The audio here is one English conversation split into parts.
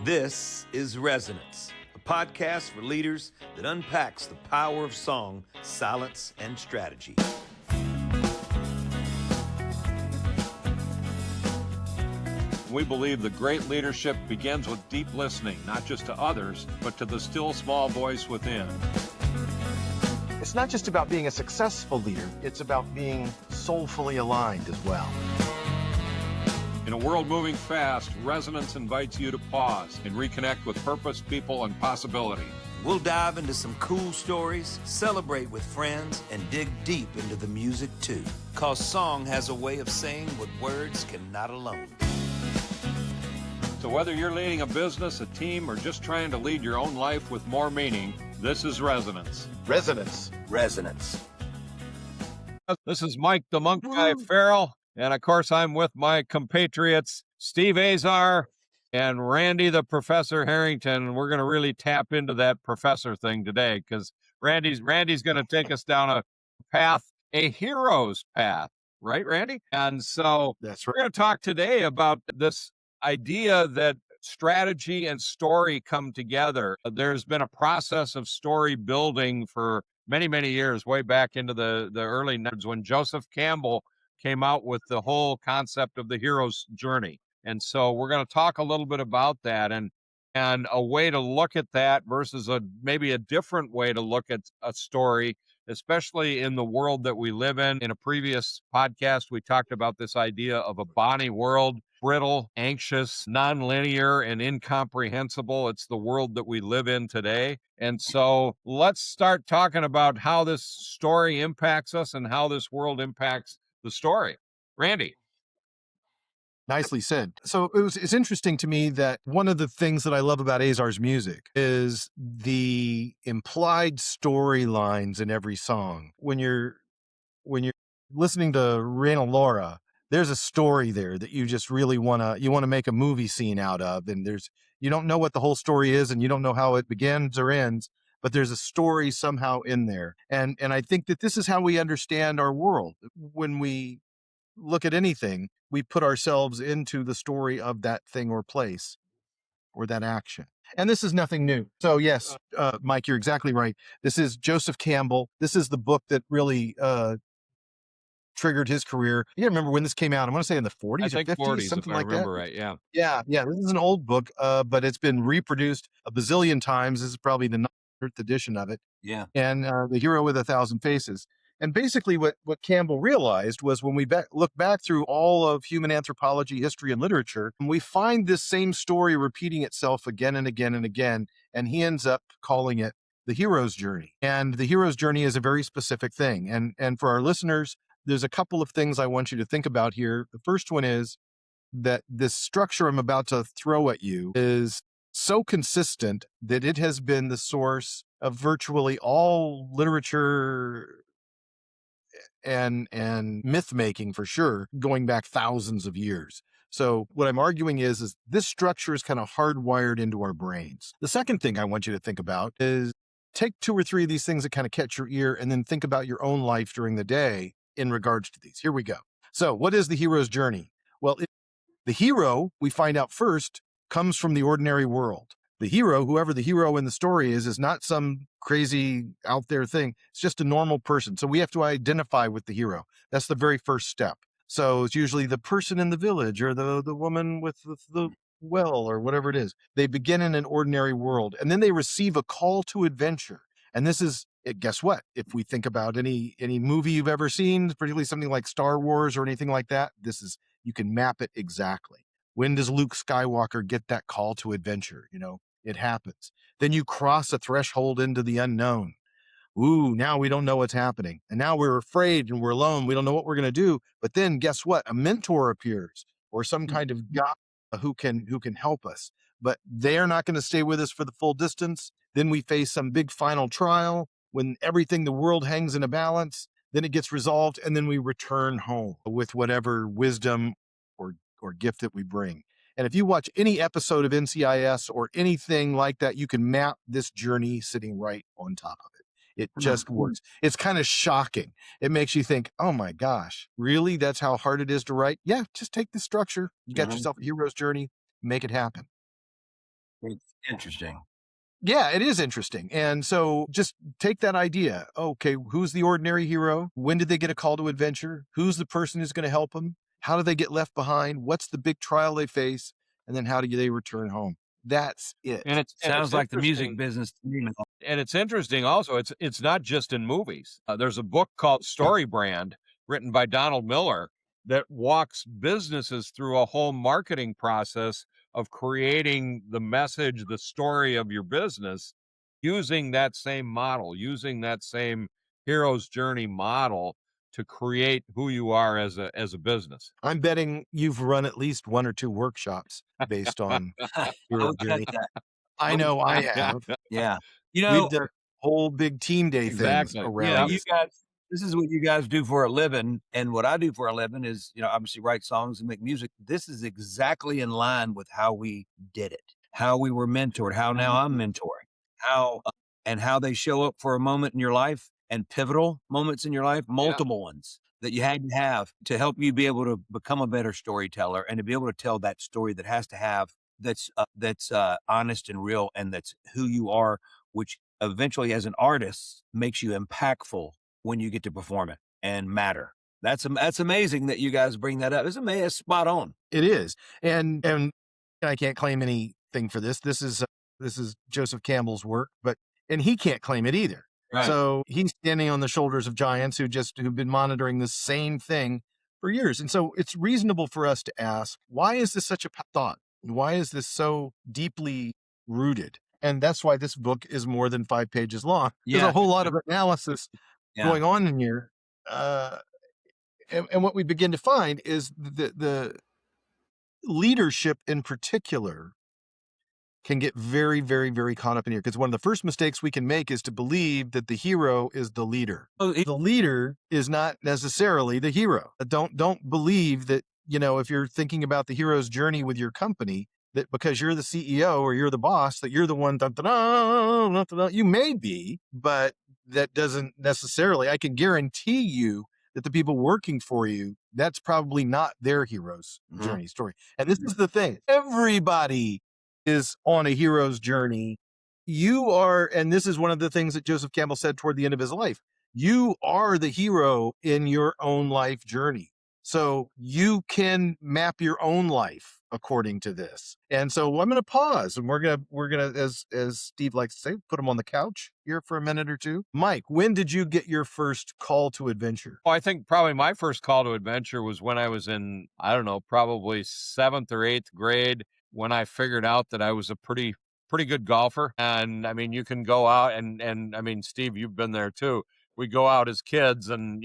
This is Resonance, a podcast for leaders that unpacks the power of song, silence, and strategy. We believe that great leadership begins with deep listening, not just to others, but to the still small voice within. It's not just about being a successful leader, it's about being soulfully aligned as well. In a world moving fast, Resonance invites you to pause and reconnect with purpose, people, and possibility. We'll dive into some cool stories, celebrate with friends, and dig deep into the music too. 'Cause song has a way of saying what words cannot alone. So whether you're leading a business, a team, or just trying to lead your own life with more meaning, this is Resonance. Resonance. Resonance. This is Mike the Monk Guy Ferrell, and of course I'm with my compatriots, Steve Azar and Randy the Professor Harrington, and we're going to really tap into that professor thing today because Randy's going to take us down a path, a hero's path, right, Randy? And so That's we're right. going to talk today about this idea that strategy and story come together. There's been a process of story building for many, many years, way back into the early 90s when Joseph Campbell came out with the whole concept of the hero's journey. And so we're going to talk a little bit about that and a way to look at that versus maybe a different way to look at a story, especially in the world that we live in. In a previous podcast, we talked about this idea of a Bonnie world, brittle, anxious, nonlinear, and incomprehensible. It's the world that we live in today. And so let's start talking about how this story impacts us and how this world impacts the story. Randy. Nicely said. So it's interesting to me that one of the things that I love about Azar's music is the implied storylines in every song. When you're listening to Raina Laura, there's a story there that you just really want to make a movie scene out of, and you don't know what the whole story is and you don't know how it begins or ends, but there's a story somehow in there. And I think that this is how we understand our world. When we look at anything, we put ourselves into the story of that thing or place or that action. And this is nothing new. So yes, Mike, you're exactly right. This is Joseph Campbell. This is the book that really triggered his career. You remember when this came out? I want to say in the 40s or 50s, 40s, something if like I remember that. right. Yeah. Yeah. This is an old book, but it's been reproduced a bazillion times. This is probably the 9th edition of it. Yeah. And The Hero with a Thousand Faces. And basically what Campbell realized was when we look back through all of human anthropology, history, and literature, we find this same story repeating itself again and again and again. And he ends up calling it the hero's journey. And the hero's journey is a very specific thing. And for our listeners, there's a couple of things I want you to think about here. The first one is that this structure I'm about to throw at you is so consistent that it has been the source of virtually all literature and myth making, for sure, going back thousands of years. So what I'm arguing is this structure is kind of hardwired into our brains. The second thing I want you to think about is take 2 or 3 of these things that kind of catch your ear and then think about your own life during the day in regards to these. Here we go. So what is the hero's journey? Well, the hero, we find out first, comes from the ordinary world. The hero, whoever the hero in the story is not some crazy out there thing. It's just a normal person. So we have to identify with the hero. That's the very first step. So it's usually the person in the village or the woman with the well or whatever it is. They begin in an ordinary world and then they receive a call to adventure. And this is, guess what? If we think about any movie you've ever seen, particularly something like Star Wars or anything like that, you can map it exactly. When does Luke Skywalker get that call to adventure? It happens. Then you cross a threshold into the unknown. Ooh, now we don't know what's happening. And now we're afraid and we're alone. We don't know what we're going to do. But then guess what? A mentor appears or some kind of guide who can help us. But they're not going to stay with us for the full distance. Then we face some big final trial when everything, the world hangs in a balance. Then it gets resolved and then we return home with whatever wisdom or gift that we bring. And if you watch any episode of NCIS or anything like that, you can map this journey sitting right on top of it. It just works. It's kind of shocking. It makes you think, oh my gosh, really? That's how hard it is to write? Yeah, just take the structure. You got yourself a hero's journey, make it happen. It's interesting. Yeah, it is interesting. And so just take that idea. Okay, who's the ordinary hero? When did they get a call to adventure? Who's the person who's going to help them? How do they get left behind? What's the big trial they face? And then how do they return home? That's it. And it's Sounds like the music interesting. business to me. And it's interesting also, it's not just in movies. There's a book called Story Brand written by Donald Miller that walks businesses through a whole marketing process of creating the message, the story of your business using that same model, using that same hero's journey model to create who you are as a business. I'm betting you've run at least one or two workshops based on I hero would cut journey. that. I know I have. Yeah. You We've know, done whole big team day things Exactly. around you it. guys, this is what you guys do for a living. And what I do for a living is, obviously write songs and make music. This is exactly in line with how we did it, how we were mentored, how now I'm mentoring, how they show up for a moment in your life and pivotal moments in your life, multiple ones that you had to have to help you be able to become a better storyteller and to be able to tell that story that has to have that's honest and real and that's who you are, which eventually as an artist makes you impactful when you get to perform it and matter. That's amazing that you guys bring that up. It's amazing. It's spot on. It is. And I can't claim anything for this. This is Joseph Campbell's work, and he can't claim it either. Right. So he's standing on the shoulders of giants who've been monitoring the same thing for years. And so it's reasonable for us to ask, why is this such a thought? Why is this so deeply rooted? And that's why this book is more than 5 pages long. There's a whole lot of analysis going on in here. And what we begin to find is the leadership in particular can get very, very, very caught up in here, because one of the first mistakes we can make is to believe that the hero is the leader. The leader is not necessarily the hero. Don't believe that, if you're thinking about the hero's journey with your company, that because you're the CEO or you're the boss, that you're the one, you may be, but that doesn't necessarily, I can guarantee you that the people working for you, that's probably not their hero's journey story. And this is the thing. Everybody is on a hero's journey. You are, and this is one of the things that Joseph Campbell said toward the end of his life, you are the hero in your own life journey. So you can map your own life according to this. And so I'm going to pause, and we're going to, as Steve likes to say, put him on the couch here for a minute or two. Mike, when did you get your first call to adventure? Well, I think probably my first call to adventure was when I was in, I don't know, probably 7th or 8th grade, when I figured out that I was a pretty good golfer. And I mean, you can go out and I mean, Steve, you've been there too. We go out as kids and,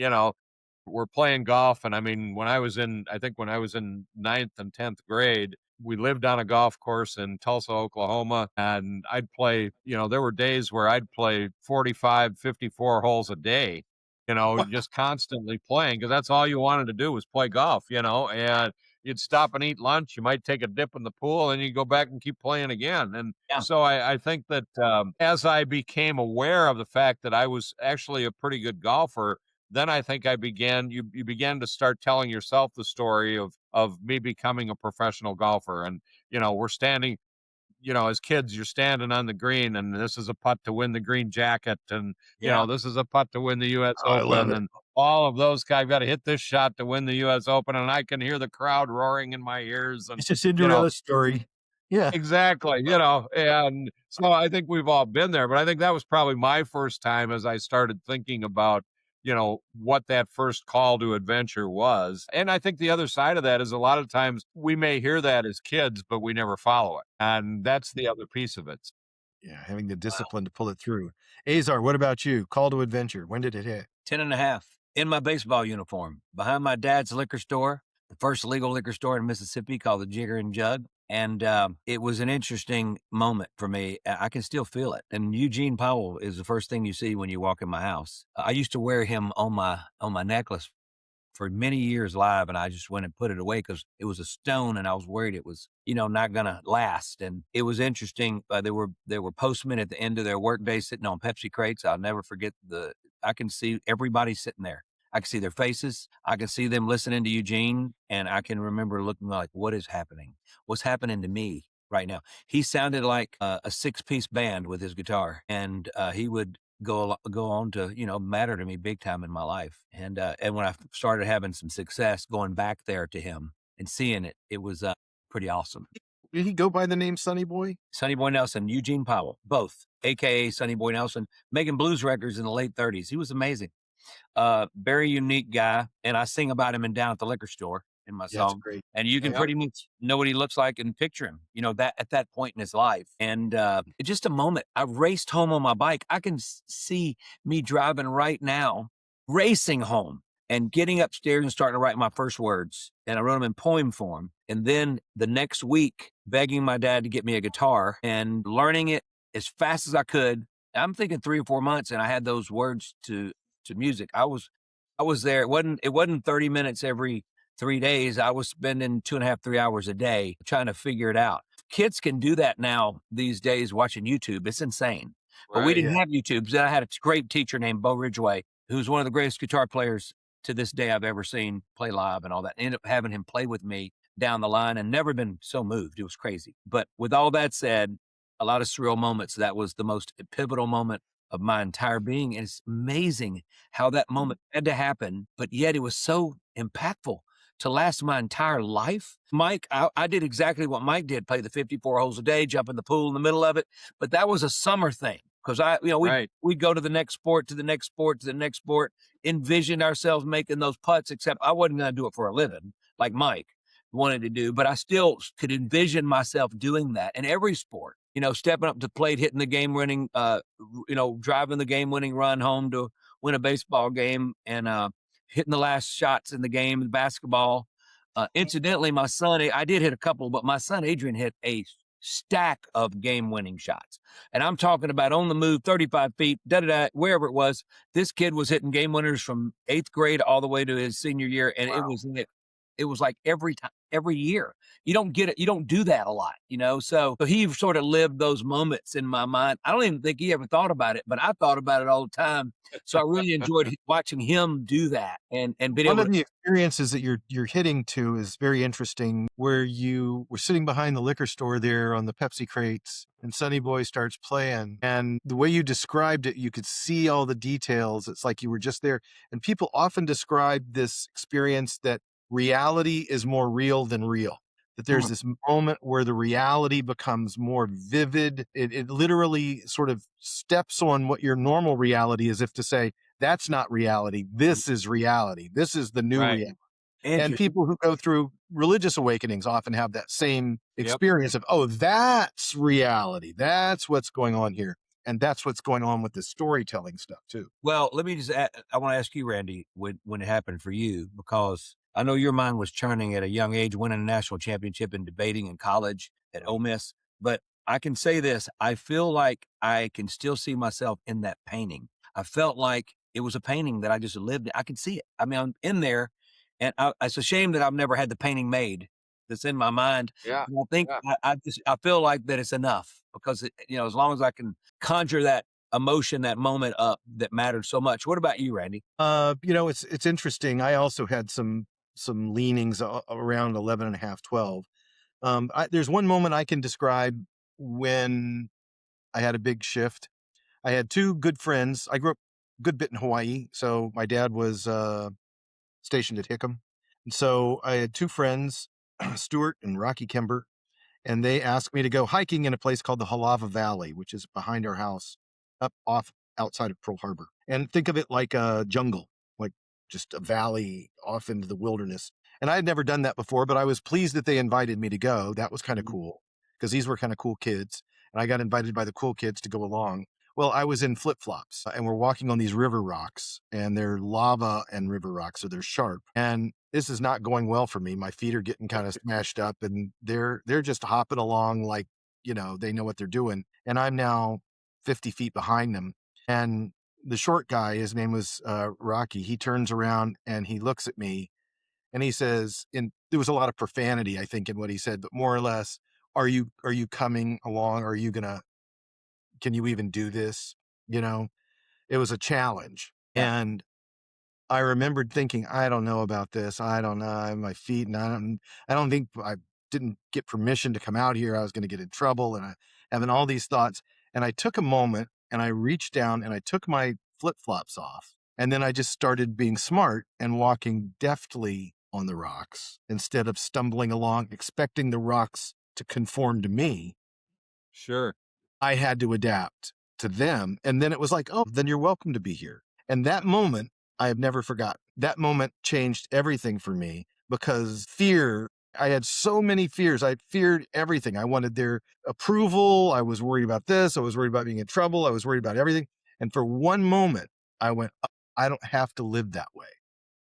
we're playing golf. And I mean, when I was in 9th and 10th grade, we lived on a golf course in Tulsa, Oklahoma. And I'd play, there were days where I'd play 45, 54 holes a day, just constantly playing, because that's all you wanted to do was play golf, and you'd stop and eat lunch. You might take a dip in the pool and you go back and keep playing again. And so I think that as I became aware of the fact that I was actually a pretty good golfer, then I think you began to start telling yourself the story of me becoming a professional golfer. And, we're standing, as kids, you're standing on the green and this is a putt to win the green jacket. And, this is a putt to win the U.S. Open. And all of those guys, I've got to hit this shot to win the U.S. Open. And I can hear the crowd roaring in my ears. And, It's a Cinderella story. Yeah, exactly. And so I think we've all been there, but I think that was probably my first time as I started thinking about, what that first call to adventure was. And I think the other side of that is a lot of times we may hear that as kids, but we never follow it. And that's the other piece of it. Yeah, having the discipline to pull it through. Azar, what about you? Call to adventure. When did it hit? 10 and a half in my baseball uniform behind my dad's liquor store, the first legal liquor store in Mississippi called the Jigger and Jug. And it was an interesting moment for me. I can still feel it. And Eugene Powell is the first thing you see when you walk in my house. I used to wear him on my necklace for many years live, and I just went and put it away because it was a stone, and I was worried it was, not gonna last. And it was interesting. There were postmen at the end of their workday sitting on Pepsi crates. I'll never forget I can see everybody sitting there. I can see their faces. I can see them listening to Eugene, and I can remember looking like, what is happening? What's happening to me? right now. He sounded like a 6-piece band with his guitar, and he would go on to, matter to me big time in my life. And when I started having some success, going back there to him and seeing it, it was pretty awesome. Did he go by the name Sonny Boy? Sonny Boy Nelson, Eugene Powell, both, aka Sonny Boy Nelson, making blues records in the late 30s. He was amazing. Very unique guy. And I sing about him in Down at the Liquor Store in my Yeah, it's song. great. And you can Yeah. pretty much know what he looks like and picture him, that at that point in his life. And it's just a moment. I raced home on my bike. I can see me driving right now, racing home and getting upstairs and starting to write my first words. And I wrote them in poem form. And then the next week, begging my dad to get me a guitar and learning it as fast as I could. I'm thinking 3 or 4 months, and I had those words to music. I was there. It wasn't 30 minutes every 3 days. I was spending 2.5, 3 hours a day trying to figure it out. Kids can do that now these days watching YouTube. It's insane. But we Right. didn't have YouTube. I had a great teacher named Bo Ridgway, who's one of the greatest guitar players to this day I've ever seen play live and all that. I ended up having him play with me down the line and never been so moved. It was crazy. But with all that said, a lot of surreal moments. That was the most pivotal moment of my entire being. And it's amazing how that moment had to happen, but yet it was so impactful to last my entire life. Mike, I did exactly what Mike did, play the 54 holes a day, jump in the pool in the middle of it. But that was a summer thing because Right. we'd go to the next sport, to the next sport, to the next sport, envisioned ourselves making those putts, except I wasn't going to do it for a living like Mike wanted to do, but I still could envision myself doing that in every sport, stepping up to the plate, hitting the game winning, driving the game winning run home to win a baseball game and hitting the last shots in the game, basketball. Incidentally, my son, I did hit a couple, but my son, Adrian, hit a stack of game winning shots. And I'm talking about on the move, 35 feet, wherever it was. This kid was hitting game winners from 8th grade all the way to his senior year. And it was like every time, every year. You don't get it. You don't do that a lot, So he sort of lived those moments in my mind. I don't even think he ever thought about it, but I thought about it all the time. So I really enjoyed watching him do that and being One able of the experiences that you're hitting to is very interesting, where you were sitting behind the liquor store there on the Pepsi crates and Sonny Boy starts playing. And the way you described it, you could see all the details. It's like you were just there. And people often describe this experience that reality is more real than real. That there's this moment where the reality becomes more vivid. It literally sort of steps on what your normal reality is, if to say, that's not reality. This is reality. This is the new Right. reality. And people who go through religious awakenings often have that same experience of, oh, that's reality. That's what's going on here. And that's what's going on with the storytelling stuff too. Well, let me just I want to ask you, Randy, when it happened for you, because I know your mind was churning at a young age, winning a national championship in debating in college at Ole Miss. But I can say this, I feel like I can still see myself in that painting. I felt like it was a painting that I just lived. I could see it. I mean, I'm in there, and it's a shame that I've never had the painting made that's in my mind. Yeah. And I think I feel like that it's enough because as long as I can conjure that emotion, that moment up that mattered so much. What about you, Randy? It's interesting. I also had some leanings around 11 and a half, 12. There's one moment I can describe when I had a big shift. I had two good friends. I grew up a good bit in Hawaii. So my dad was stationed at Hickam. And so I had two friends, Stuart and Rocky Kember, and they asked me to go hiking in a place called the Halava Valley, which is behind our house outside of Pearl Harbor. And think of it like a jungle, like just a valley off into the wilderness. And I had never done that before, but I was pleased that they invited me to go. That was kind of cool because these were kind of cool kids. And I got invited by the cool kids to go along. Well, I was in flip-flops and we're walking on these river rocks, and they're lava and river rocks, so they're sharp. And this is not going well for me. My feet are getting kind of smashed up, and they're just hopping along like, they know what they're doing. And I'm now 50 feet behind them. And the short guy, his name was Rocky, he turns around and he looks at me and he says, and there was a lot of profanity, I think, in what he said, but more or less, are you coming along? Can you even do this? It was a challenge. Yeah. And I remembered thinking, I don't know about this. I don't know my feet. And I don't think didn't get permission to come out here. I was going to get in trouble. And I having all these thoughts. And I took a moment and I reached down and I took my flip-flops off. And then I just started being smart and walking deftly on the rocks instead of stumbling along, expecting the rocks to conform to me. Sure. I had to adapt to them. And then it was like, oh, then you're welcome to be here. And that moment, I have never forgotten. That moment changed everything for me because fear, I had so many fears. I feared everything. I wanted their approval. I was worried about this. I was worried about being in trouble. I was worried about everything. And for one moment, I went, I don't have to live that way.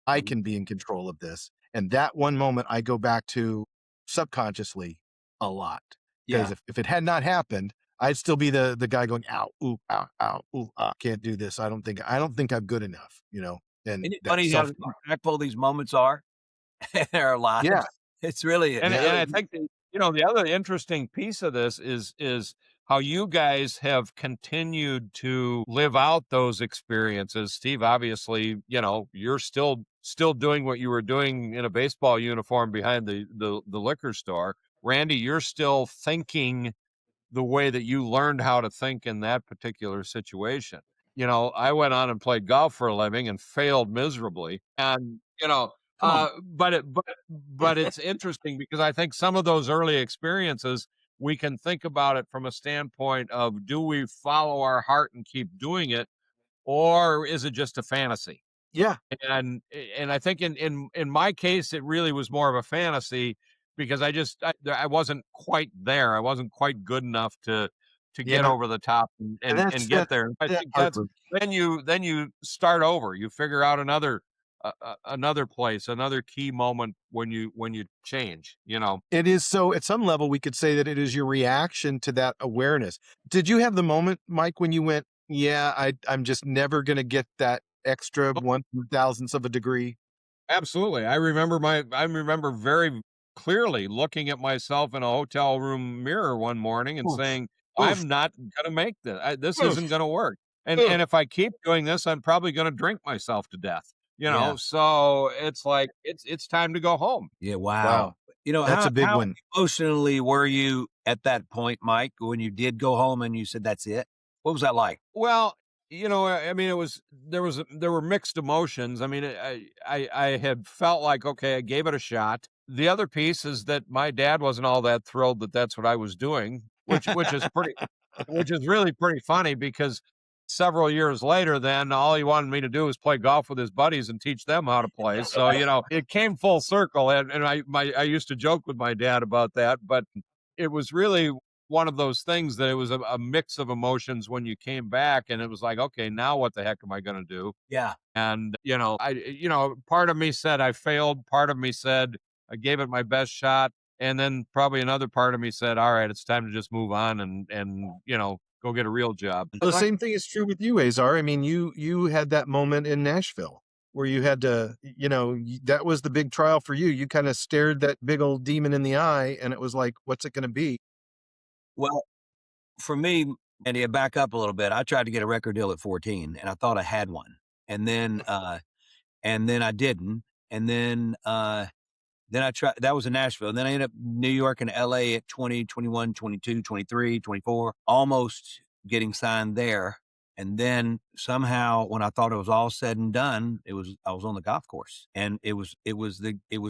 I can be in control of this. And that one moment I go back to subconsciously a lot. Because if it had not happened, I'd still be the guy going, ow, ooh, ow, ow, ooh, can't do this. I don't think I'm good enough, you know. And isn't it funny how impactful these moments are in our lives? Yeah. It's really, and I think that, the other interesting piece of this is how you guys have continued to live out those experiences. Steve, obviously, you're still doing what you were doing in a baseball uniform behind the liquor store. Randy, you're still thinking the way that you learned how to think in that particular situation. I went on and played golf for a living and failed miserably. And, but it's interesting because I think some of those early experiences, we can think about it from a standpoint of, do we follow our heart and keep doing it, or is it just a fantasy? Yeah. And I think in my case, it really was more of a fantasy because I wasn't quite there. I wasn't quite good enough to get over the top and get there. I think then you start over. You figure out another place, another key moment when you change. It is so. At some level, we could say that it is your reaction to that awareness. Did you have the moment, Mike, when you went, "Yeah, I'm just never going to get that extra 1/1000th of a degree"? Absolutely. I remember very clearly looking at myself in a hotel room mirror one morning and saying, I'm not going to make this. This isn't going to work. And if I keep doing this, I'm probably going to drink myself to death. So it's like, it's time to go home. Yeah. Wow. That's a big one. Emotionally were you at that point, Mike, when you did go home and you said, that's it? What was that like? Well, I mean, there were mixed emotions. I mean, I had felt like, okay, I gave it a shot. The other piece is that my dad wasn't all that thrilled that that's what I was doing, which is really pretty funny because several years later, then all he wanted me to do was play golf with his buddies and teach them how to play. So, it came full circle. And I used to joke with my dad about that, but it was really one of those things that it was a mix of emotions when you came back, and it was like, okay, now what the heck am I going to do? Yeah. And, part of me said I failed. Part of me said I gave it my best shot. And then probably another part of me said, all right, it's time to just move on and go get a real job. The same thing is true with you, Azar. I mean, you had that moment in Nashville where you had to, that was the big trial for you. You kind of stared that big old demon in the eye and it was like, what's it going to be? Well, for me, and to back up a little bit, I tried to get a record deal at 14 and I thought I had one. And then I didn't. And then I tried, that was in Nashville. And then I ended up in New York and LA at 20, 21, 22, 23, 24, almost getting signed there. And then somehow when I thought it was all said and done, I was on the golf course and it was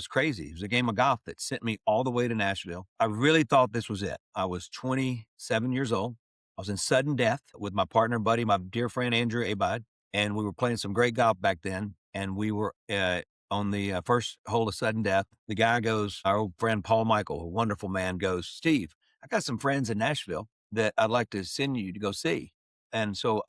crazy. It was a game of golf that sent me all the way to Nashville. I really thought this was it. I was 27 years old. I was in sudden death with my partner, buddy, my dear friend, Andrew Abide. And we were playing some great golf back then. And we were, on the first hole of sudden death, the guy goes, our old friend, Paul Michael, a wonderful man, goes, Steve, I got some friends in Nashville that I'd like to send you to go see. And so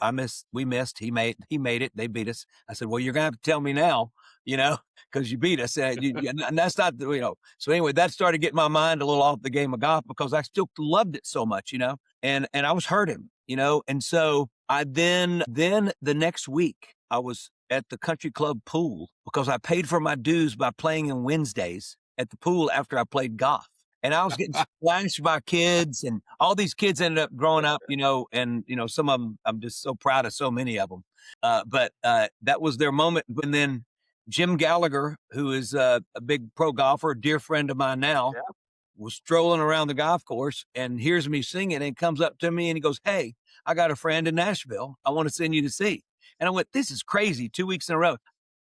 we missed, he made it, they beat us. I said, well, you're going to have to tell me now, because you beat us. And that's not, so anyway, that started getting my mind a little off the game of golf because I still loved it so much, and I was hurting, and so I then the next week I was at the country club pool because I paid for my dues by playing on Wednesdays at the pool after I played golf. And I was getting splashed by kids, and all these kids ended up growing up, and some of them, I'm just so proud of so many of them. But that was their moment. And then Jim Gallagher, who is a big pro golfer, dear friend of mine now, was strolling around the golf course and hears me singing and comes up to me and he goes, "Hey, I got a friend in Nashville. I want to send you to see." And I went, "This is crazy." 2 weeks in a row,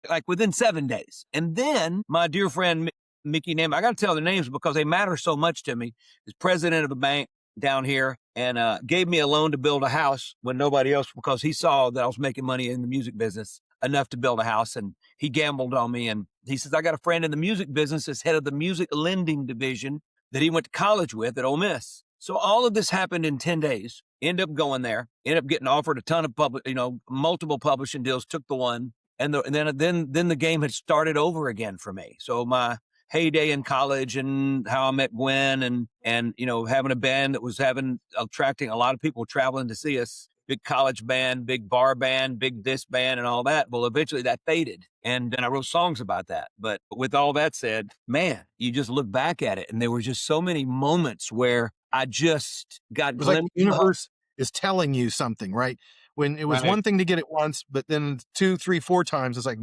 like within 7 days. And then my dear friend, Mickey Name, I got to tell their names because they matter so much to me, is president of a bank down here and gave me a loan to build a house when nobody else, because he saw that I was making money in the music business enough to build a house. And he gambled on me. And he says, "I got a friend in the music business as head of the music lending division that he went to college with at Ole Miss." So all of this happened in 10 days. End up going there, end up getting offered a ton of multiple publishing deals, took the one. And then the game had started over again for me. So my heyday in college and how I met Gwen and having a band that was attracting a lot of people traveling to see us, big college band, big bar band, big this band and all that. Well, eventually that faded. And then I wrote songs about that. But with all that said, man, you just look back at it and there were just so many moments where I just got It was like the universe is telling you something, right? When it was one thing to get it once, but then 2, 3, 4 times, it's like,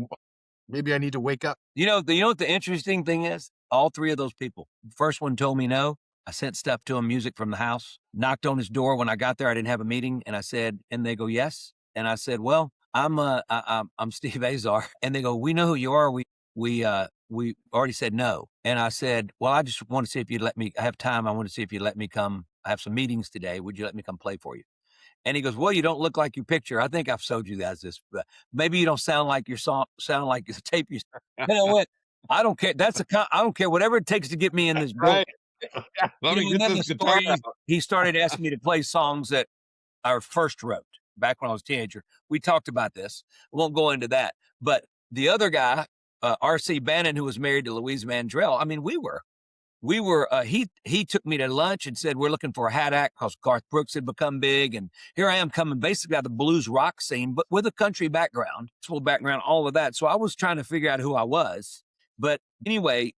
maybe I need to wake up. You know what the interesting thing is? All 3 of those people. The first one told me no. I sent stuff to him, music from the house, knocked on his door. When I got there, I didn't have a meeting. And I said, and they go, "Yes." And I said, "Well, I'm Steve Azar." And they go, "We know who you are. We already said no." And I said, "Well, I just want to see if you'd let me, I have time. I want to see if you'd let me come. I have some meetings today. Would you let me come play for you?" And he goes, "Well, you don't look like your picture. I think I've showed you guys this. But maybe you don't sound like your song, sound like it's a tape you." And I went, "I don't care. I don't care. Whatever it takes to get me in this book." Right. Yeah, let me get this guitar out. He started asking me to play songs that I first wrote back when I was a teenager. We talked about this. I won't go into that. But the other guy, R.C. Bannon, who was married to Louise Mandrell, I mean, he took me to lunch and said, "We're looking for a hat act," because Garth Brooks had become big. And here I am coming basically out of the blues rock scene, but with a country background, full background, all of that. So I was trying to figure out who I was. But anyway,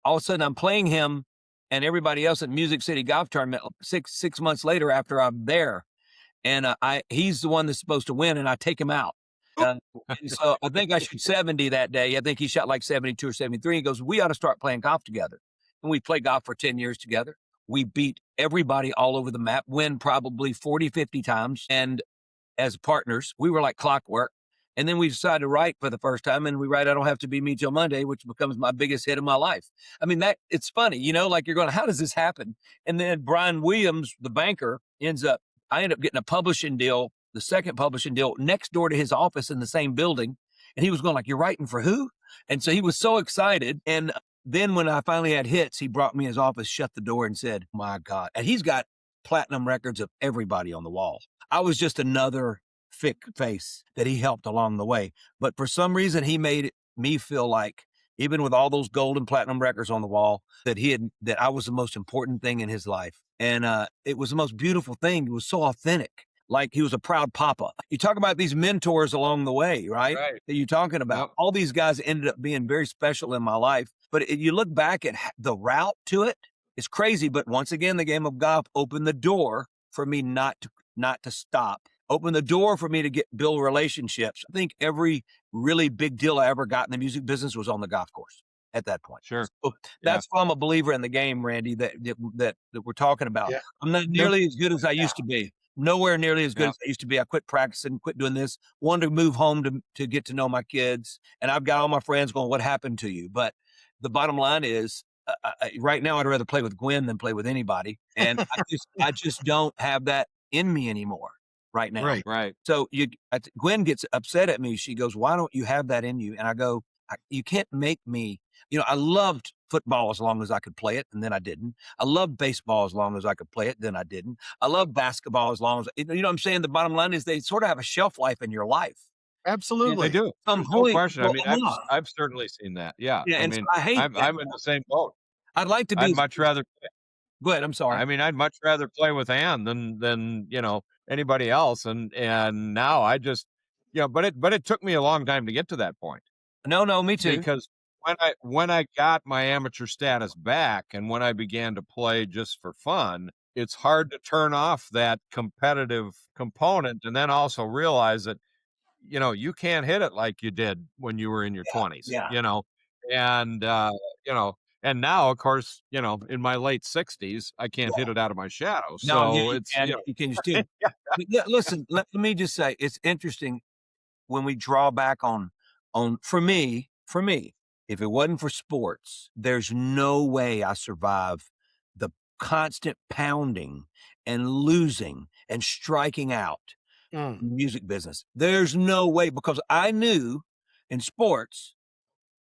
all of a sudden I'm playing him and everybody else at Music City Golf Tournament six months later after I'm there. And he's the one that's supposed to win, and I take him out. So I think I shot 70 that day. I think he shot like 72 or 73. He goes, "We ought to start playing golf together." And we played golf for 10 years together. We beat everybody all over the map, win probably 40, 50 times. And as partners, we were like clockwork. And then we decided to write for the first time, and we write "I Don't Have to Be Me Till Monday," which becomes my biggest hit of my life. I mean, it's funny, like you're going, how does this happen? And then Brian Williams, the banker, I end up getting a publishing deal, the second publishing deal, next door to his office in the same building. And he was going like, "You're writing for who?" And so he was so excited. And then when I finally had hits, he brought me in his office, shut the door and said, "My God." And he's got platinum records of everybody on the wall. I was just another thick face that he helped along the way. But for some reason, he made me feel like, even with all those gold and platinum records on the wall, that I was the most important thing in his life. And it was the most beautiful thing. It was so authentic. Like he was a proud papa. You talk about these mentors along the way, right? That you're talking about. Yep. All these guys ended up being very special in my life. But you look back at the route to it, it's crazy. But once again, the game of golf opened the door for me not to stop. Opened the door for me to build relationships. I think every really big deal I ever got in the music business was on the golf course at that point. Sure. So that's why I'm a believer in the game, Randy, that we're talking about. Yeah. I'm not nearly as good as I used to be. Nowhere nearly as good as I used to be. I quit practicing, quit doing this, wanted to move home to get to know my kids. And I've got all my friends going, "What happened to you?" But the bottom line is, right now, I'd rather play with Gwen than play with anybody. And I just don't have that in me anymore right now. Right. So Gwen gets upset at me. She goes, "Why don't you have that in you?" And I go, "You can't make me." I loved football as long as I could play it, and then I didn't. I loved baseball as long as I could play it, then I didn't. I love basketball as long as, you know what I'm saying? The bottom line is they sort of have a shelf life in your life. Absolutely. They do. No question. I mean, I've certainly seen that. Yeah. I mean, I hate I'm in the same boat. I'd like to be. I'd much rather. Go ahead. I'm sorry. I mean, I'd much rather play with Ann than anybody else. And now I just, but it took me a long time to get to that point. No, me too. Because when I got my amateur status back and when I began to play just for fun, it's hard to turn off that competitive component and then also realize that, you can't hit it like you did when you were in your 20s, and And now, of course, in my late 60s, I can't hit it out of my shadow. No, yeah, So it's, you can just do. Listen, let me just say, it's interesting when we draw back on for me, if it wasn't for sports, there's no way I survive the constant pounding and losing and striking out in the music business. There's no way, because I knew in sports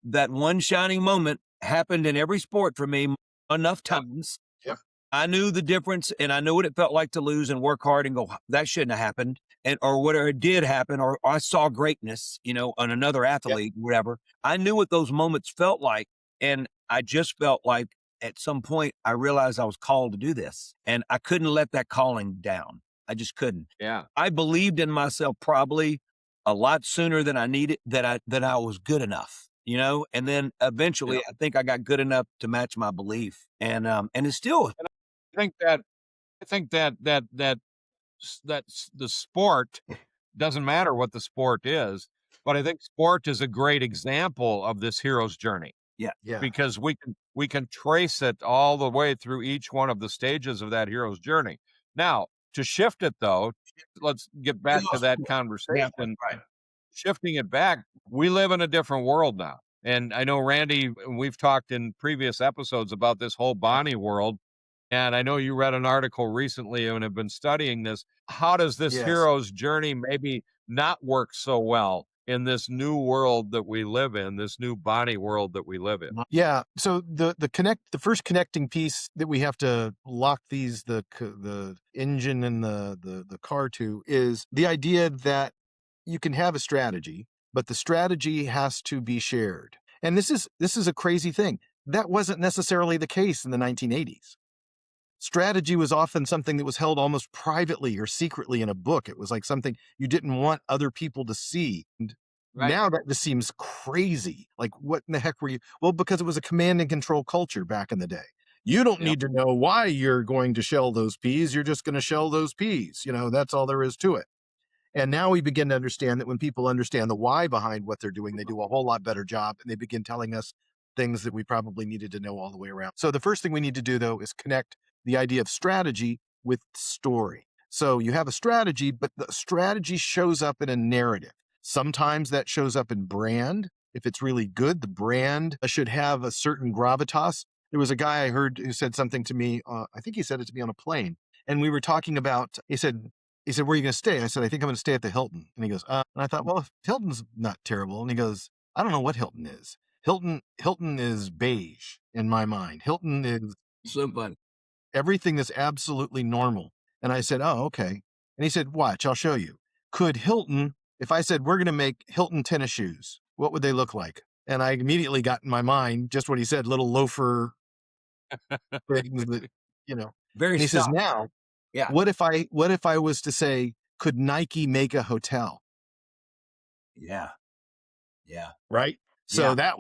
that one shining moment happened in every sport for me enough times. Yep. I knew the difference, and I knew what it felt like to lose and work hard and go, that shouldn't have happened. Or whatever it did happen, or I saw greatness, on another athlete, whatever. I knew what those moments felt like. And I just felt like at some point I realized I was called to do this, and I couldn't let that calling down. I just couldn't. Yeah. I believed in myself probably a lot sooner than I needed, that I was good enough, and then eventually I think I got good enough to match my belief. And it's still, I think that the sport doesn't matter what the sport is, but I think sport is a great example of this hero's journey. Yeah. Because we can trace it all the way through each one of the stages of that hero's journey. Now, to shift it though, let's get back to that conversation. right. Shifting it back, we live in a different world now. And I know, Randy, we've talked in previous episodes about this whole Bonnie world. And I know you read an article recently and have been studying this. How does this hero's journey maybe not work so well in this new world that we live in, this new Bonnie world that we live in? Yeah. So the first connecting piece that we have to lock the engine and the car to is the idea that you can have a strategy, but the strategy has to be shared. And this is a crazy thing. That wasn't necessarily the case in the 1980s. Strategy was often something that was held almost privately or secretly in a book. It was like something you didn't want other people to see. And now that just seems crazy. Like, what in the heck were you? Well, because it was a command and control culture back in the day. You don't need to know why you're going to shell those peas. You're just going to shell those peas. That's all there is to it. And now we begin to understand that when people understand the why behind what they're doing, they do a whole lot better job, and they begin telling us things that we probably needed to know all the way around. So the first thing we need to do, though, is connect the idea of strategy with story. So you have a strategy, but the strategy shows up in a narrative. Sometimes that shows up in brand. If it's really good, the brand should have a certain gravitas. There was a guy I heard who said something to me, I think he said it to me on a plane, and we were talking about, he said, where are you going to stay? I said, I think I'm going to stay at the Hilton. And he goes, and I thought, well, Hilton's not terrible. And he goes, I don't know what Hilton is. Hilton is beige in my mind. Hilton is So fun. Everything is absolutely normal. And I said, oh, okay. And he said, watch, I'll show you. Could Hilton, if I said, we're going to make Hilton tennis shoes, what would they look like? And I immediately got in my mind just what he said, little loafer things that, Very. And he says, now, yeah. what if I was to say, could Nike make a hotel? Yeah. Right. So that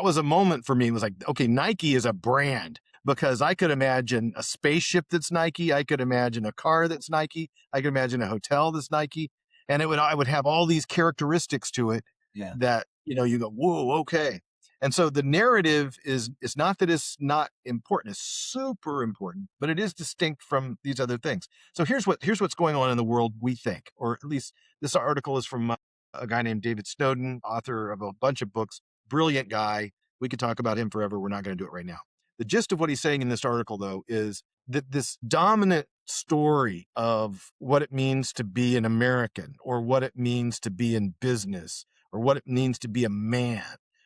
was a moment for me. It was like, okay, Nike is a brand, because I could imagine a spaceship that's Nike. I could imagine a car that's Nike. I could imagine a hotel that's Nike. And I would have all these characteristics to it that, you go, whoa, okay. And so the narrative it's not that it's not important. It's super important, but it is distinct from these other things. So here's what's going on in the world, we think, or at least this article is from a guy named David Snowden, author of a bunch of books, brilliant guy. We could talk about him forever. We're not going to do it right now. The gist of what he's saying in this article, though, is that this dominant story of what it means to be an American, or what it means to be in business, or what it means to be a man,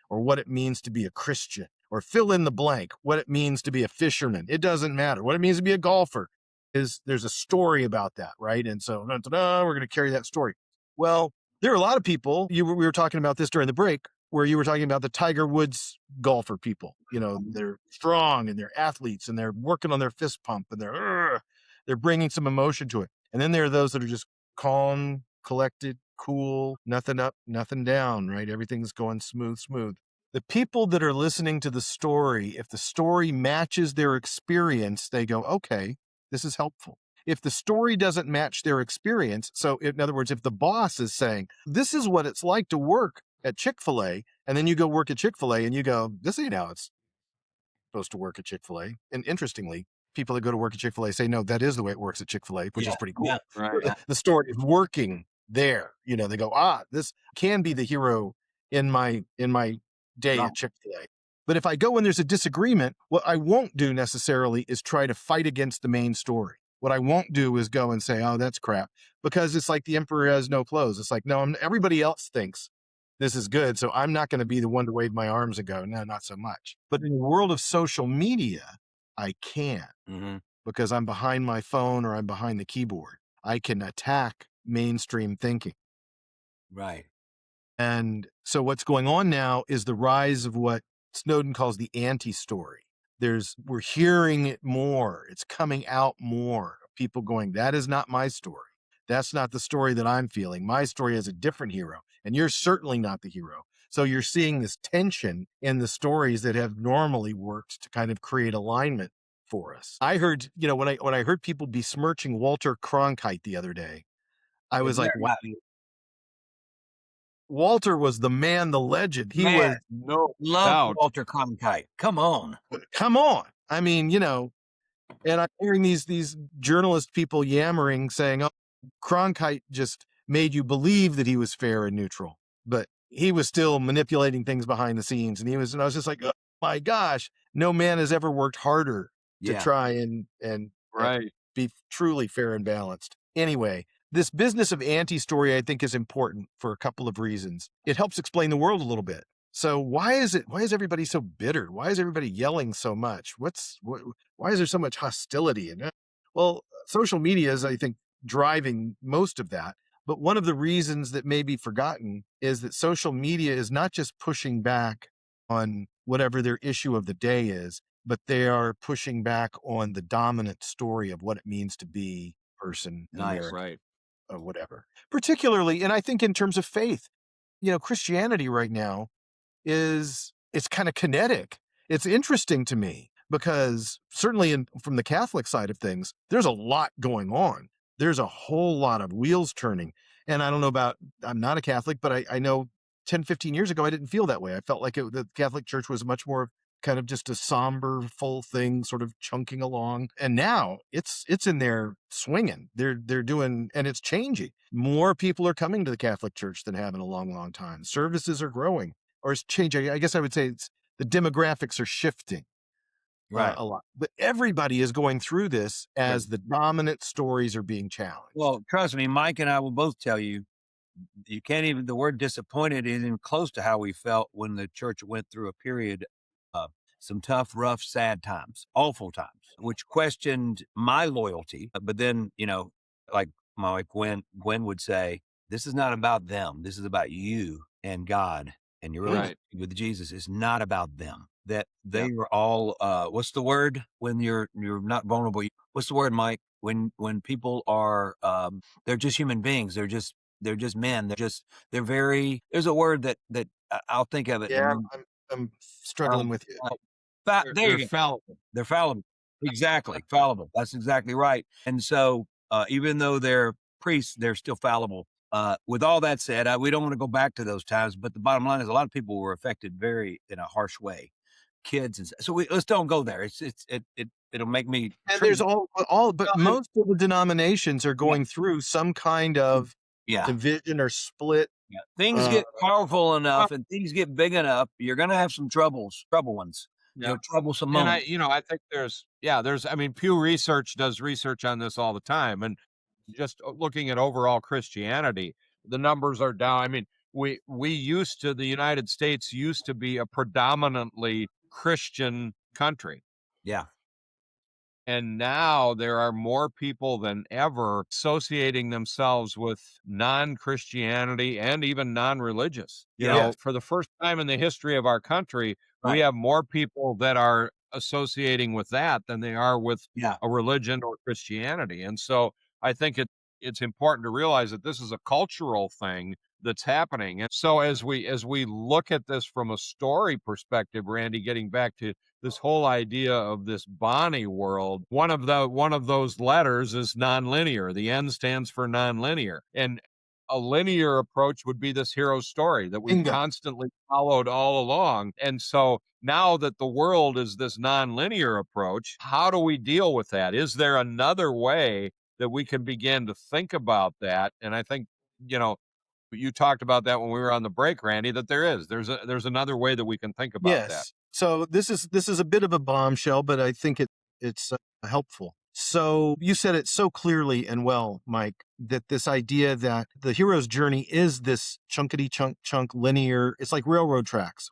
or what it means to be a Christian, or fill in the blank, what it means to be a fisherman. It doesn't matter. What it means to be a golfer there's a story about that, right? And so we're going to carry that story. Well, there are a lot of people, we were talking about this during the break, where you were talking about the Tiger Woods golfer people. They're strong and they're athletes and they're working on their fist pump and they're bringing some emotion to it. And then there are those that are just calm, collected, cool, nothing up, nothing down, right? Everything's going smooth. The people that are listening to the story, if the story matches their experience, they go, okay, this is helpful. If the story doesn't match their experience, so in other words, if the boss is saying, this is what it's like to work at Chick-fil-A, and then you go work at Chick-fil-A and you go, this ain't how supposed to work at Chick-fil-A. And interestingly, people that go to work at Chick-fil-A say, no, that is the way it works at Chick-fil-A, which is pretty cool. Yeah. Right. The story is working there. They go, this can be the hero in my day Right. at Chick-fil-A. But if I go and there's a disagreement, what I won't do necessarily is try to fight against the main story. What I won't do is go and say, oh, that's crap, because it's like the emperor has no clothes. It's like, no, everybody else thinks this is good, so I'm not going to be the one to wave my arms and go, no, not so much. But in the world of social media, I can, because I'm behind my phone or I'm behind the keyboard. I can attack mainstream thinking. Right. And so what's going on now is the rise of what Snowden calls the anti-story. We're hearing it more. It's coming out more. People going, that is not my story. That's not the story that I'm feeling. My story has a different hero, and you're certainly not the hero. So you're seeing this tension in the stories that have normally worked to kind of create alignment for us. I heard, when I heard people besmirching Walter Cronkite the other day, I was like, wow. Walter was the man, the legend. He was no Love doubt. Walter Cronkite. Come on. I mean, and I'm hearing these journalist people yammering, saying, oh, Cronkite just made you believe that he was fair and neutral, but he was still manipulating things behind the scenes. And I was just like, oh my gosh, no man has ever worked harder to try and Right. be truly fair and balanced. Anyway, this business of anti-story, I think, is important for a couple of reasons. It helps explain the world a little bit. So why is everybody so bitter? Why is everybody yelling so much? Why is there so much hostility? Well, social media is, I think, driving most of that. But one of the reasons that may be forgotten is that social media is not just pushing back on whatever their issue of the day is, but they are pushing back on the dominant story of what it means to be a person, American, Right. or whatever. Particularly, and I think in terms of faith, Christianity right now it's kind of kinetic. It's interesting to me because certainly from the Catholic side of things, there's a lot going on. There's a whole lot of wheels turning. And I don't know I'm not a Catholic, but I know 10, 15 years ago, I didn't feel that way. I felt like the Catholic Church was much more kind of just a somber, full thing, sort of chunking along. And now it's in there swinging. They're doing, and it's changing. More people are coming to the Catholic Church than have in a long, long time. Services are growing. Or it's changing. I guess I would say the demographics are shifting a lot. But everybody is going through this as the dominant stories are being challenged. Well, trust me, Mike and I will both tell you, you can't even, the word disappointed isn't even close to how we felt when the church went through a period of some tough, rough, sad times, awful times, which questioned my loyalty. But then, like Gwen would say, this is not about them. This is about you and God. And your relationship with Jesus is not about them. That they are all, what's the word when you're not vulnerable? What's the word, Mike? When people are, they're just human beings. They're just men. There's a word that I'll think of it. Yeah, I'm struggling with you. They're fallible. They're fallible. Exactly. Fallible. That's exactly right. And so, even though they're priests, they're still fallible. With all that said, we don't want to go back to those times, but the bottom line is a lot of people were affected in a harsh way, kids, and so let's don't go there. It'll make me. And there's but most of the denominations are going through some kind of division or split. Yeah. Things get powerful enough and things get big enough, you're going to have some trouble ones. Troublesome moments. And I think there's, Pew Research does research on this all the time. And just looking at overall Christianity, the numbers are down. I mean, the United States used to be a predominantly Christian country. Yeah. And now there are more people than ever associating themselves with non-Christianity and even non-religious. For the first time in the history of our country, we have more people that are associating with that than they are with a religion or Christianity. And so I think it's important to realize that this is a cultural thing that's happening. And so as we look at this from a story perspective, Randy, getting back to this whole idea of this Bonnie world, one of those letters is nonlinear. The N stands for nonlinear. And a linear approach would be this hero story that we've Bingo. constantly followed all along. And so now that the world is this nonlinear approach, how do we deal with that? Is there another way that we can begin to think about that? And I think, you talked about that when we were on the break, Randy, that there's another way that we can think about that. Yes. So this is a bit of a bombshell, but I think it's helpful. So you said it so clearly and well, Mike, that this idea that the hero's journey is this chunkety chunk linear. It's like railroad tracks.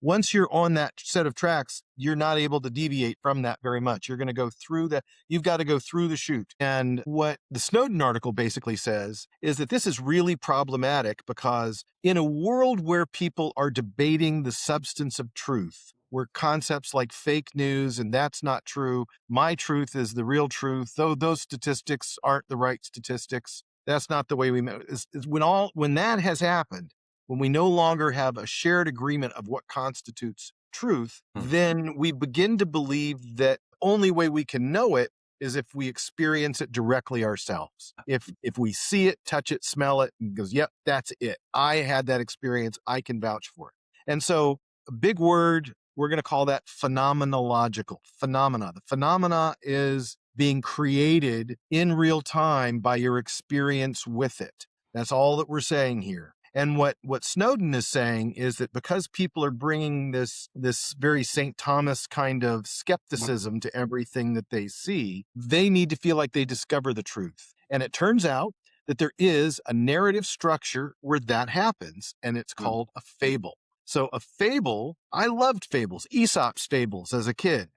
Once you're on that set of tracks, you're not able to deviate from that very much. You're going to go through that. You've got to go through the chute. And what the Snowden article basically says is that this is really problematic because in a world where people are debating the substance of truth, where concepts like fake news and that's not true, my truth is the real truth, though those statistics aren't the right statistics, that's not the way we met. When that has happened, when we no longer have a shared agreement of what constitutes truth, then we begin to believe that the only way we can know it is if we experience it directly ourselves. If we see it, touch it, smell it, and goes, yep, that's it. I had that experience. I can vouch for it. And so a big word, we're going to call that phenomenological. Phenomena. The phenomena is being created in real time by your experience with it. That's all that we're saying here. And what Snowden is saying is that because people are bringing this very St. Thomas kind of skepticism to everything that they see, they need to feel like they discover the truth. And it turns out that there is a narrative structure where that happens, and it's called a fable. So a fable, I loved fables, Aesop's fables as a kid.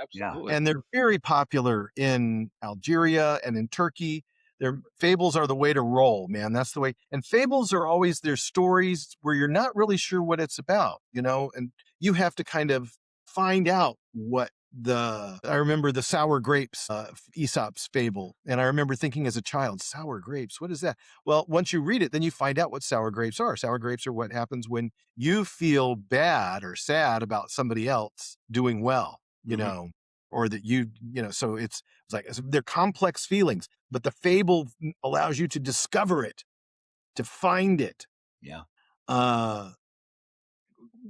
Absolutely. And they're very popular in Algeria and in Turkey. Their fables are the way to roll, man. That's the way. And fables are always their stories where you're not really sure what it's about, and you have to kind of find out what I remember the sour grapes, Aesop's fable. And I remember thinking as a child, sour grapes, what is that? Well, once you read it, then you find out what sour grapes are. Sour grapes are what happens when you feel bad or sad about somebody else doing well, or that so it's like, they're complex feelings, but the fable allows you to discover it, to find it. Yeah.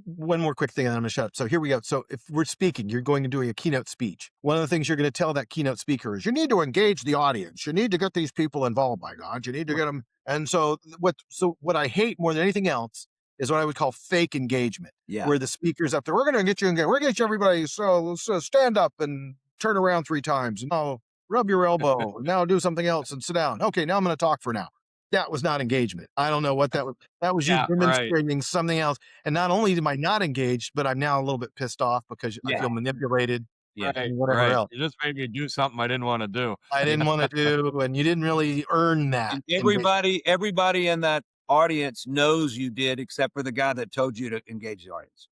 One more quick thing and I'm going to shut up. So here we go. So if we're speaking, you're going and doing a keynote speech. One of the things you're going to tell that keynote speaker is you need to engage the audience. You need to get these people involved, by God. You need to get them. And so what I hate more than anything else is what I would call fake engagement, where the speaker's up there. We're going to get you engaged. We're going to get you everybody. So stand up and turn around 3 times. Now rub your elbow. Now do something else and sit down. Okay, now I'm going to talk for an hour. That was not engagement. I don't know what that was. That was you demonstrating something else. And not only am I not engaged, but I'm now a little bit pissed off because I feel manipulated. And whatever else. You just made me do something I didn't want to do. I didn't want to do, and you didn't really earn that. And everybody in that audience knows you did, except for the guy that told you to engage the audience.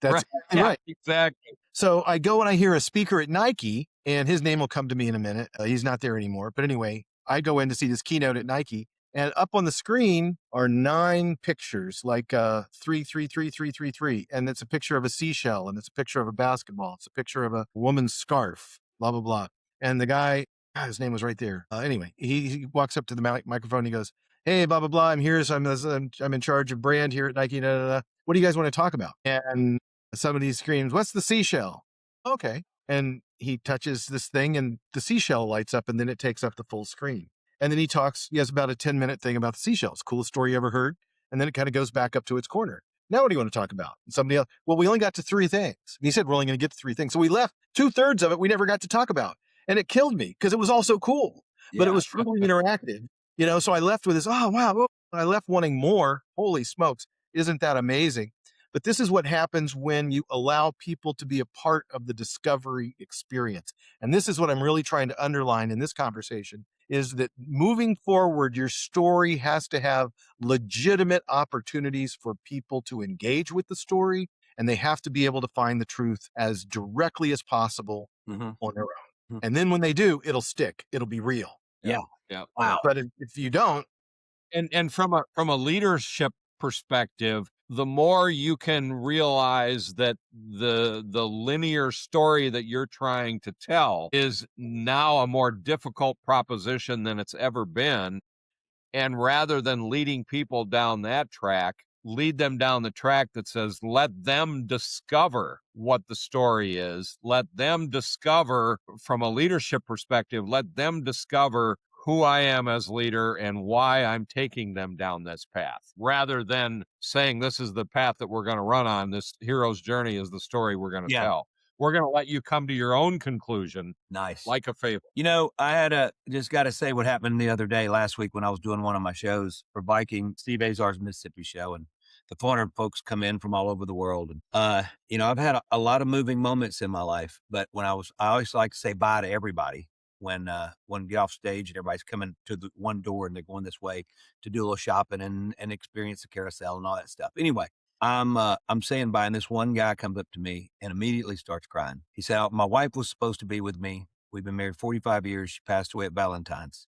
That's right. Exactly. So I go and I hear a speaker at Nike, and his name will come to me in a minute. He's not there anymore. But anyway, I go in to see this keynote at Nike. And up on the screen are 9 pictures, like 3, 3, 3, 3, 3, 3. And it's a picture of a seashell, and it's a picture of a basketball. It's a picture of a woman's scarf, blah, blah, blah. And the guy, his name was right there. Anyway, he walks up to the microphone. He goes, hey, blah, blah, blah. I'm here. So I'm in charge of brand here at Nike. Da, da, da. What do you guys want to talk about? And somebody screams, what's the seashell? Okay. And he touches this thing, and the seashell lights up, and then it takes up the full screen. And then he has about a 10-minute thing about the seashells. Coolest story you ever heard. And then it kind of goes back up to its corner. Now, what do you want to talk about? And somebody else, well, we only got to 3 things. And he said, we're only going to get to 3 things. So we left 2/3 of it we never got to talk about. And it killed me because it was all so cool. But it was truly interactive. So I left with this, oh, wow. I left wanting more. Holy smokes. Isn't that amazing? But this is what happens when you allow people to be a part of the discovery experience. And this is what I'm really trying to underline in this conversation, is that moving forward, your story has to have legitimate opportunities for people to engage with the story, and they have to be able to find the truth as directly as possible on their own. And then when they do, it'll stick. It'll be real. Yeah. Wow. But if you don't. And from a leadership perspective, the more you can realize that the linear story that you're trying to tell is now a more difficult proposition than it's ever been, And rather than leading people down that track, lead them down the track that says, let them discover what the story is. Let them discover from a leadership perspective, let them discover who I am as leader and why I'm taking them down this path, rather than saying this is the path that we're going to run on. This hero's journey is the story we're going to tell. We're going to let you come to your own conclusion. Nice. Like a fable. You know, I just got to say what happened the other day, last week, when I was doing one of my shows for Viking, Steve Azar's Mississippi show, and the 400 folks come in from all over the world. And, you know, I've had a lot of moving moments in my life, but I always like to say bye to everybody when we get off stage and everybody's coming to the one door and they're going this way to do a little shopping and experience the carousel and all that stuff. Anyway, I'm saying bye, and this one guy comes up to me and immediately starts crying. He said, my wife was supposed to be with me. We've been married 45 years. She passed away at Valentine's,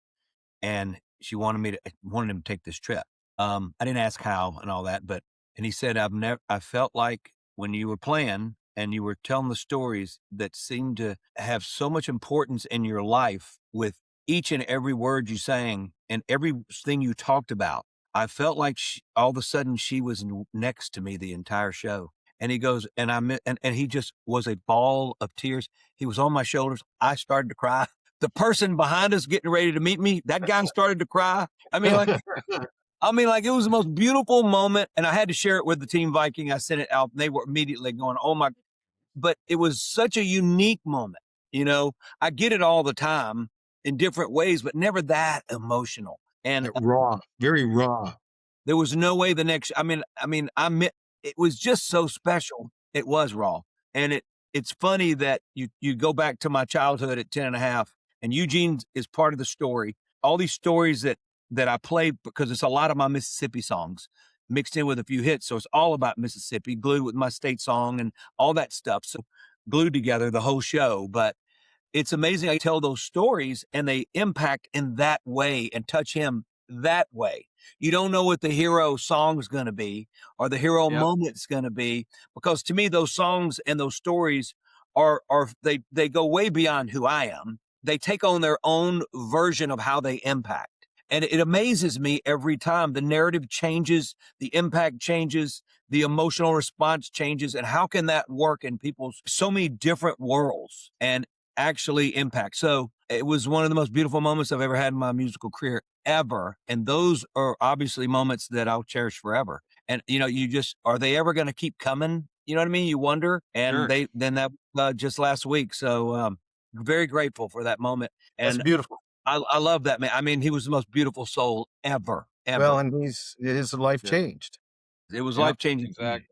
and she wanted him to take this trip. I didn't ask how and all that, and he said, I felt like when you were playing and you were telling the stories that seemed to have so much importance in your life, with each and every word you sang and everything you talked about, I felt like all of a sudden she was next to me the entire show. And he goes, and he just was a ball of tears. He was on my shoulders. I started to cry. The person behind us getting ready to meet me, that guy started to cry. I mean, like it was the most beautiful moment. And I had to share it with the Team Viking. I sent it out. And they were immediately going, oh my, but it was such a unique moment. You know, I get it all the time in different ways, but never that emotional. And raw, very raw. There was no way the next, it was just so special. It was raw. And it's funny that you go back to my childhood at 10 and a half, and Eugene is part of the story. All these stories that I play, because it's a lot of my Mississippi songs mixed in with a few hits. So it's all about Mississippi, glued with my state song and all that stuff. So glued together the whole show. But it's amazing. I tell those stories and they impact in that way and touch him that way. You don't know what the hero song is going to be or the hero moment's going to be, because to me, those songs and those stories they go way beyond who I am. They take on their own version of how they impact. And it amazes me every time. The narrative changes, the impact changes, the emotional response changes. And how can that work in people's so many different worlds and actually impact? So it was one of the most beautiful moments I've ever had in my musical career ever. And those are obviously moments that I'll cherish forever. And, you know, are they ever going to keep coming? You know what I mean? You wonder. And that just last weweek. So very grateful for that moment. And that's beautiful. I love that man. I mean, he was the most beautiful soul ever. Well, and his life changed. It was life changing. Exactly.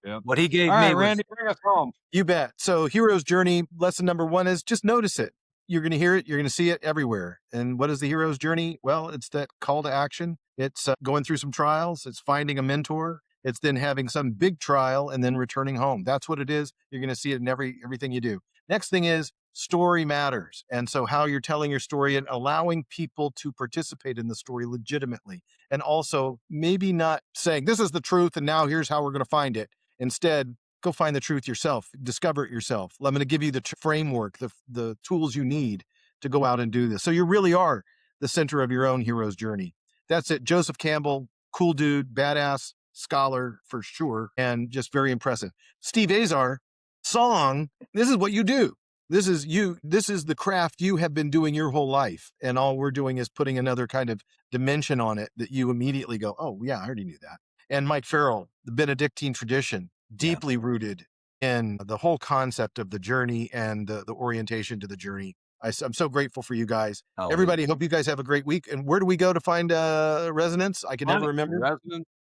Yep. What he gave All me right, Randy, bring us home. You bet. So hero's journey, lesson number 1 is just notice it. You're going to hear it. You're going to see it everywhere. And what is the hero's journey? Well, it's that call to action. It's going through some trials. It's finding a mentor. It's then having some big trial and then returning home. That's what it is. You're going to see it in everything you do. Next thing is story matters. And so how you're telling your story and allowing people to participate in the story legitimately. And also maybe not saying this is the truth and now here's how we're going to find it. Instead, go find the truth yourself, discover it yourself. I'm going to give you the framework, the tools you need to go out and do this. So you really are the center of your own hero's journey. That's it. Joseph Campbell, cool dude, badass, scholar for sure, and just very impressive. Steve Azar, song, this is what you do. This is you. This is the craft you have been doing your whole life. And all we're doing is putting another kind of dimension on it that you immediately go, oh yeah, I already knew that. And Mike Ferrell, the Benedictine tradition, deeply rooted in the whole concept of the journey and the orientation to the journey. I'm so grateful for you guys. Everybody, hope you guys have a great week. And where do we go to find Resonance? I can never remember.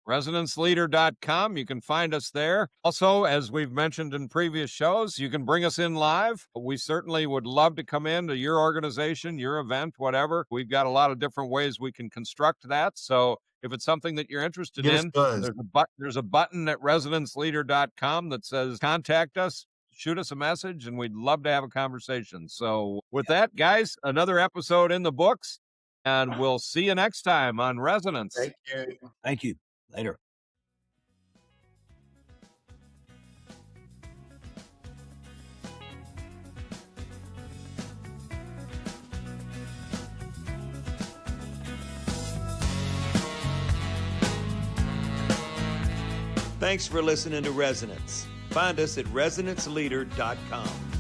ResonanceLeader.com. You can find us there. Also, as we've mentioned in previous shows, you can bring us in live. We certainly would love to come into your organization, your event, whatever. We've got a lot of different ways we can construct that. So if it's something that you're interested in, there's a button at ResonanceLeader.com that says contact us. Shoot us a message, and we'd love to have a conversation. So with that, guys, another episode in the books, and we'll see you next time on Resonance. Thank you. Later. Thanks for listening to Resonance. Find us at resonanceleader.com.